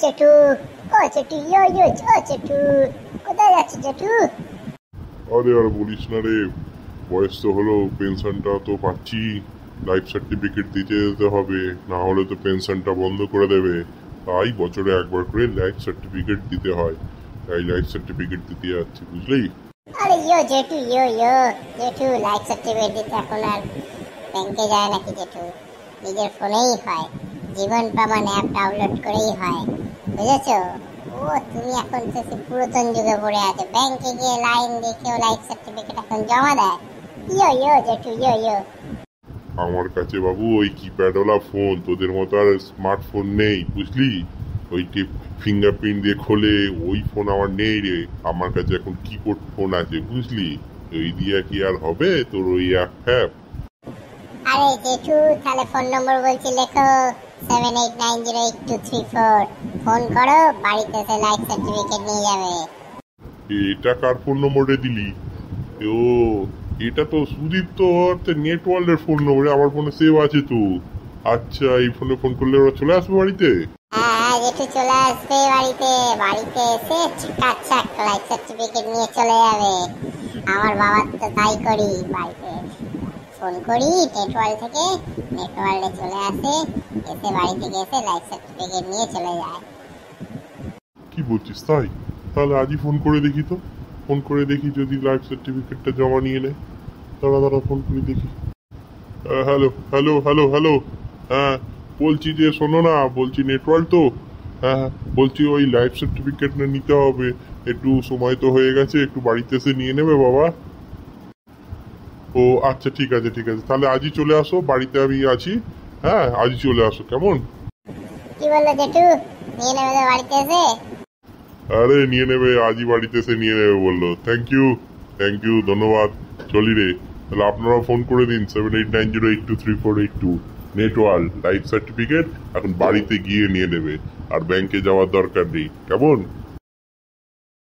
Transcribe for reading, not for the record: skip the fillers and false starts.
জেঠু, জেঠু, ইয়ো ইয়ো, জেঠু, কোথায় যাচ্ছে জেঠু? আরে আর বলিস না রে, বয়স তো হলো, পেনশনটা তো পাচ্ছি, লাইফ সার্টিফিকেট দিতে যেতে হবে, না হলে তো পেনশনটা বন্ধ করে দেবে। তাই বছরে একবার করে লাইফ সার্টিফিকেট দিতে হয়, তাই লাইফ সার্টিফিকেট দিতে যাচ্ছি, বুঝলি? আরে ইয়ো জেঠু, ইয়ো ইয়ো, জেঠু লাইফ সার্টিফিকেট দিতে এখন আর ব্যাংকে যায় নাকি জেঠু? নিজের ফোনেই হয়, জীবন প্রমাণ অ্যাপ ডাউনলোড করেই হয়, বুঝেছো? ও তুমি এখন তো সে পুরাতন যুগে পড়ে আছে, ব্যাংকে গিয়ে লাইন দিয়ে কেউ লাইফ সার্টিফিকেট এখন জমা দেয়? ইয়ো ইয়ো জেঠু, ইয়ো ইয়ো। আমার কাছে বাবু ওই কিপ্যাডওয়ালা ফোন, তোদের মতো আর স্মার্টফোন নেই, বুঝলি? ওই ফিঙ্গারপ্রিন্ট দিয়ে খোলে ওই ফোন আমার নেই রে, আমার কাছে এখন কিবোর্ড ফোন আছে, বুঝলি? ওই দিয়া কি আর হবে তোর ওই অ্যাপ? আরে জেঠু, তাহলে ফোন নম্বর বলছি লেখো, 78908234। ফোন করো, বাড়িতে এসে লাইফ সার্টিফিকেট নিয়ে যাবে। এটা কার ফোন নম্বরে দিলি? ও, এটা তো সুদীপ্ত নেটওয়ার্ল্ডের ফোন নম্বরে, আমার ফোনে সেভ আছে তো। আচ্ছা, এই ফোনে ফোন করলে ওরা চলে আসবে বাড়িতে? হ্যাঁ হ্যাঁ জেঠু, চলে আসবে বাড়িতে, বাড়িতে এসে চাক লাইফ সার্টিফিকেট নিয়ে চলে যাবে। আমার বাবার তো তাই করি, বাড়িতে ফোন করি নেটওয়ার্ল্ড থেকে, নেটওয়ার্ল্ডে চলে আসে, এসে বাড়ি থেকে এসে লাইফ সার্টিফিকেট নিয়ে চলে যায়। কি বলছিস তাই? তাহলে আজই ফোন করে দেখি তো, ফোন করে দেখি যদি লাইফ সার্টিফিকেটটা জমা নিয়ে নেয়। দাঁড়া দাঁড়া, ফোন করে দেখি। হ্যালো হ্যালো হ্যালো হ্যালো, হ্যাঁ বলছি যে শোনো না, বলছি নেটওয়ার্ক তো, হ্যাঁ হ্যাঁ, বলছি ওই লাইফ সার্টিফিকেটটা নিতে হবে, একটু সময় তো হয়ে গেছে, একটু বাড়িতে এসে নিয়ে নেবে বাবা? ও আচ্ছা, ঠিক আছে ঠিক আছে, তাহলে আজই চলে আসো, বাড়িতে আমি আছি। হ্যাঁ আজই চলে আসো, কেমন? কি বললো জেঠু, নিয়ে নেবে তো বাড়িতে এসে? আরে নিয়ে নেবে, আজই বাড়িতে এসে নিয়ে নেবে বললো। থ্যাংক ইউ, থ্যাংক ইউ, ধন্যবাদ। চলি রে, তাহলে আপনারা ফোন করে দিন 7890823482। নেটওয়ার্ল্ড লাইফ সার্টিফিকেট এখন বাড়িতে গিয়ে নিয়ে নেবে, আর ব্যাংকে যাওয়ার দরকার নেই, কেমন?